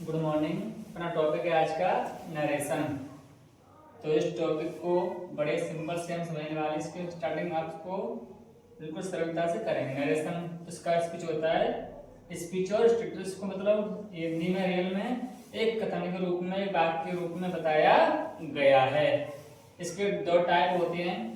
Good morning. अपना topic है आज का नरेशन। तो इस टॉपिक को बड़े सिंपल से हम समझने वाले, इसके स्टार्टिंग आपको बिल्कुल सरलता से करेंगे। नरेशन इसका स्पीच होता है। स्पीच और स्टेटस को मतलब हिंदी में रियल में एक कथन के रूप में, एक वाक्य के रूप में बताया गया है। इसके दो टाइप होते हैं।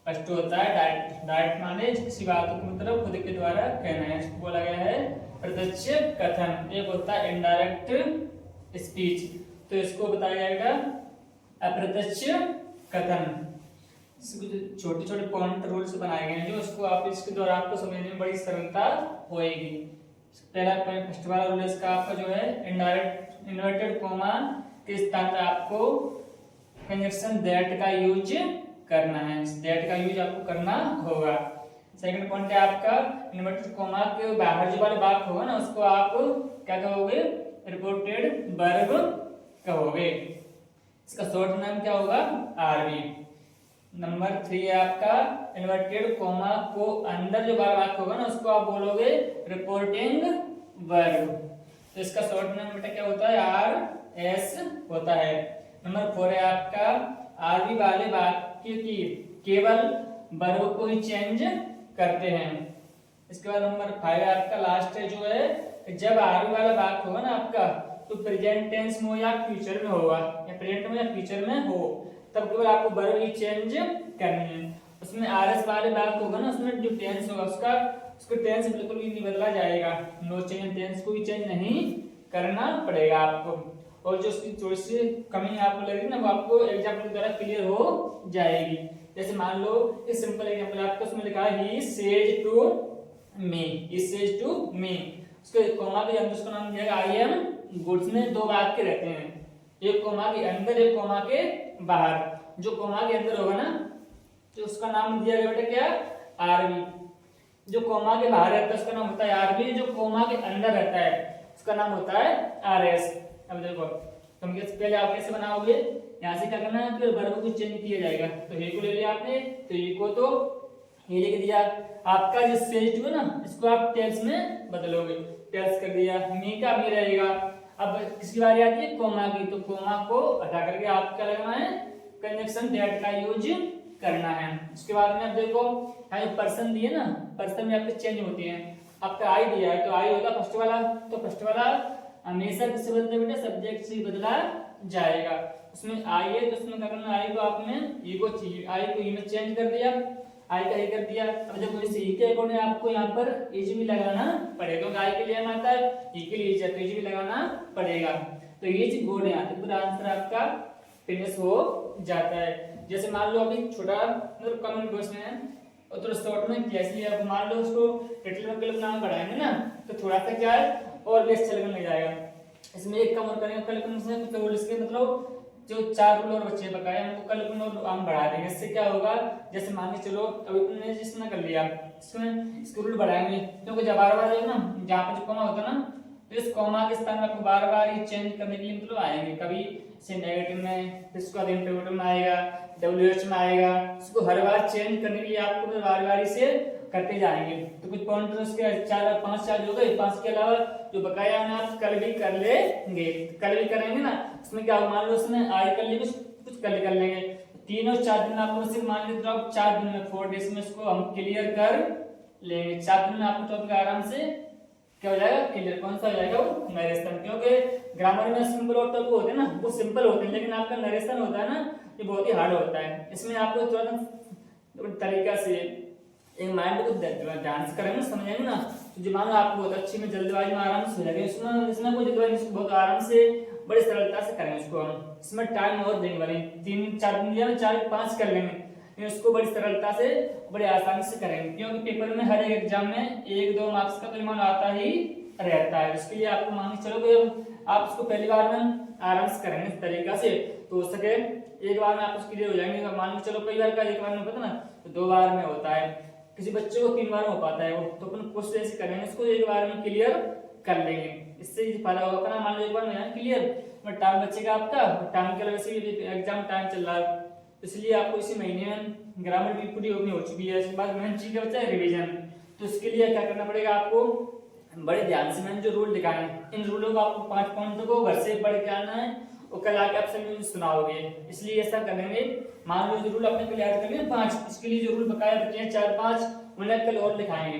फर्स्ट होता है डायरेक्ट। डायरेक्ट माने किसी बात को मतलब खुद के द्वारा कहना है, इसको बोला गया है प्रत्यक्ष कथन। एक होता है इनडायरेक्ट स्पीच, तो इसको बताया जाएगा अप्रत्यक्ष कथन। छोटे छोटे पॉइंट रूल्स बनाए गए हैं जो उसको आप इसके द्वारा आपको समझने में बड़ी सरलता होएगी। पहला फर्स्ट वाला रूल इसका आपका जो है इनडायरेक्ट इन्वर्टेड कोमा के स्थान पर आपको कंजक्शन दैट का यूज करना है। दैट का यूज आपको करना होगा। सेकंड पॉइंट है आपका इन्वर्टेड कोमा के बाहर जो वाला वाक्य होगा ना, उसको आप क्या कहोगे? रिपोर्टेड वर्ब कहोगे। इसका शॉर्ट नाम क्या होगा? आरवी। नंबर 3 है आपका इन्वर्टेड कोमा को अंदर जो वाला वाक्य होगा ना, उसको आप बोलोगे रिपोर्टिंग वर्ब। तो इसका शॉर्ट नाम बेटा क्या होता है? आर एस होता है। नंबर 4 है आपका आरवी वाले वाक्य की केवल वर्ब को ही चेंज करते हैं। इसके बाद नंबर 5 है आपका लास्ट है जो है जब आरवी वाला वाक्य होगा ना आपका, तो प्रेजेंट टेंस में हो या फ्यूचर में होगा, या प्रेजेंट में या फ्यूचर में हो, तब केवल आपको वर्ब ही चेंज करनी है। उसमें आरएस वाले वाक्य होगा ना, उसमें जो टेंस होगा उसका टेंस बिल्कुल भी नहीं बदला जाएगा। नो चेंज, टेंस को भी चेंज नहीं करना पड़ेगा आपको। और जो उसकी थोड़ी सी कमी आपको लगेगी ना, वो आपको एग्जाम्पल के द्वारा क्लियर हो जाएगी। जैसे मान लो एक सिंपल एग्जांपल आपको उसमें लिखा है he says to me, he says to me. उसके कोमा के अंदर उसका नाम दिया आई एम गुड्स में दो वाक्य रहते हैं, एक कोमा के अंदर एक कोमा के बाहर। जो कोमा के अंदर होगा ना, तो उसका नाम दिया गया बेटा क्या? आरवी। जो कोमा के बाहर रहता है उसका नाम होता है आरवी। जो कोमा के अंदर रहता है उसका नाम होता है आरएस। अब देखो तुम पहले आप कैसे बनाओगे? यहाँ से क्या करना है, फिर वर्ब को चेंज किया जाएगा। तो ये को ले लिया आपने, तो ये को तो ये लिख दिया। आपका जो सेज टू है ना, इसको आप टेल्स में बदलोगे, टेल्स कर दिया। मी का मी रहेगा। अब किसकी बारी आती है? कोमा की, तो कोमा को हटा करके आप क्या लगाना है? कंजक्शन दैट का यूज करना है। उसके बाद में अब देखो यहाँ पर्सन दिए ना, पर्सन में आपके चेंज होती है। आपका आई दिया है, तो आई होगा फर्स्ट वाला, तो फर्स्ट वाला हमेशा किससे बदलते बेटा? सब्जेक्ट से बदला जाएगा। उसमें आई है तो उसमें क्या करना, आई को आपने ई को आई को ई में चेंज कर दिया, आई का ई कर दिया। अब जब इस ई के अकॉर्डिंग आपको यहाँ पर इज भी लगाना पड़ेगा, क्योंकि आई के लिए हम आता है, ई के लिए इज भी लगाना पड़ेगा। तो इज गुड यहाँ पे पूरा आंसर आपका फिनिश हो जाता है। जैसे मान लो अभी छोटा मतलब कॉमन क्वेश्चन है और थोड़ा शॉर्ट में किया, इसलिए अब मान लो उसको टिटल में कलम नाम बढ़ाएंगे ना, तो थोड़ा सा क्या है और भी अच्छा लगने लग जाएगा। इसमें एक कम और करेंगे कल से, तो इसके मतलब जो 4 रूल और बच्चे बकाए हमको कल और हम बढ़ा देंगे। इससे क्या होगा, जैसे मान के चलो अभी तुमने जिसने कर लिया, इसमें इसके रूल बढ़ाएंगे, क्योंकि जब बार बार ना जहाँ पे जो कॉमा होता है ना, तो इस कॉमा के स्थान में आपको बार बार ये चेंज करने के लिए मतलब आएंगे। कभी से नेगेटिव में, फिर उसके बाद इंटरोगेटिव में आएगा, डब्ल्यूएच में आएगा। इसको हर बार चेंज करने के लिए आपको बार बार इसे करते जाएंगे। तो कुछ पॉइंट उसके 4-5 चार्ज हो गए, 5 के अलावा जो बकाया है आप कल भी कर लेंगे। कल भी करेंगे ना, उसमें क्या मान लो उसमें आज कर लेंगे, कुछ कल कर लेंगे। 3 और 4 दिन आपको सिर्फ मान लीजिए, तो आप 4 दिन में 4 डेज में इसको हम क्लियर कर लेंगे। 4 दिन में आपको टॉपिक आराम से क्या हो जाएगा? क्लियर। कौन सा हो जाएगा? वो नरेशन। क्योंकि ग्रामर में सिंपल और टॉपिक होते हैं ना, वो सिंपल होते हैं, लेकिन आपका नरेशन होता है ना, ये बहुत ही हार्ड होता है। इसमें आपको थोड़ा तरीका से एक माइंड को ध्यान से करेंगे, समझेंगे ना, तो जो मान लो आपको बहुत अच्छी में जल्दबाजी में आराम से हो जाएगा। इसमें कोई जल्दबाजी, बहुत आराम से बड़ी सरलता से करेंगे इसको हम। इसमें टाइम और देने वाले 3-4 दिन दिया ना, 4-5 कर लेंगे, लेकिन उसको बड़ी सरलता से बड़े आसानी से करेंगे। क्योंकि पेपर में हर एक एग्जाम में 1-2 मार्क्स का परिमाण आता ही रहता है। इसके लिए आपको मान के चलो कि आप उसको पहली बार में आराम से करेंगे इस तरीका से, तो हो सके एक बार में आप उसके लिए हो जाएंगे। मान के चलो कई बार का एक बार में होता है ना, तो 2 बार में होता है, किसी बच्चे को 3 बार में हो पाता है वो, तो अपन कोशिश ऐसे करेंगे इसको एक बार में क्लियर कर लेंगे। इससे फायदा होगा अपना। मान लो एक बार में क्लियर, बट टाइम बचेगा आपका, टाइम के वजह से एग्जाम टाइम चल रहा है, इसलिए आपको इसी महीने में ग्रामर भी पूरी हो चुकी है। इसके बाद मेन चीज क्या बचा है? रिवीजन। तो इसके लिए क्या करना पड़ेगा आपको? बड़े ध्यान से मैंने जो रूल दिखाए हैं, इन रूलों को आपको 5 पॉइंटों को घर से पढ़ के आना है और कल आके आप सभी सुनाओगे, इसलिए ऐसा करेंगे। मान लो जो रूल आपने कल याद कर लिए 5, इसके लिए जो रूल बकाया बचे हैं 4-5, उन्हें कल और दिखाएंगे।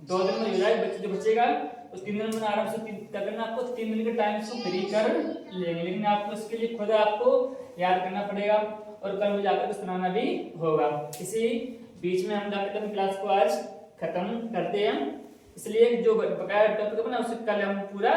2 दिन में हो जाएगा, जो बचेगा उस 3 दिन में आराम से क्या करना, आपको 3 दिन के टाइम से फ्री कर लेंगे, लेकिन आपको इसके लिए खुद आपको याद करना पड़ेगा और कल में जाकर सुनाना भी होगा। इसी बीच में हम जाकर क्लास को आज खत्म करते हैं, इसलिए जो बकाया टॉपिक है ना उसे कल हम पूरा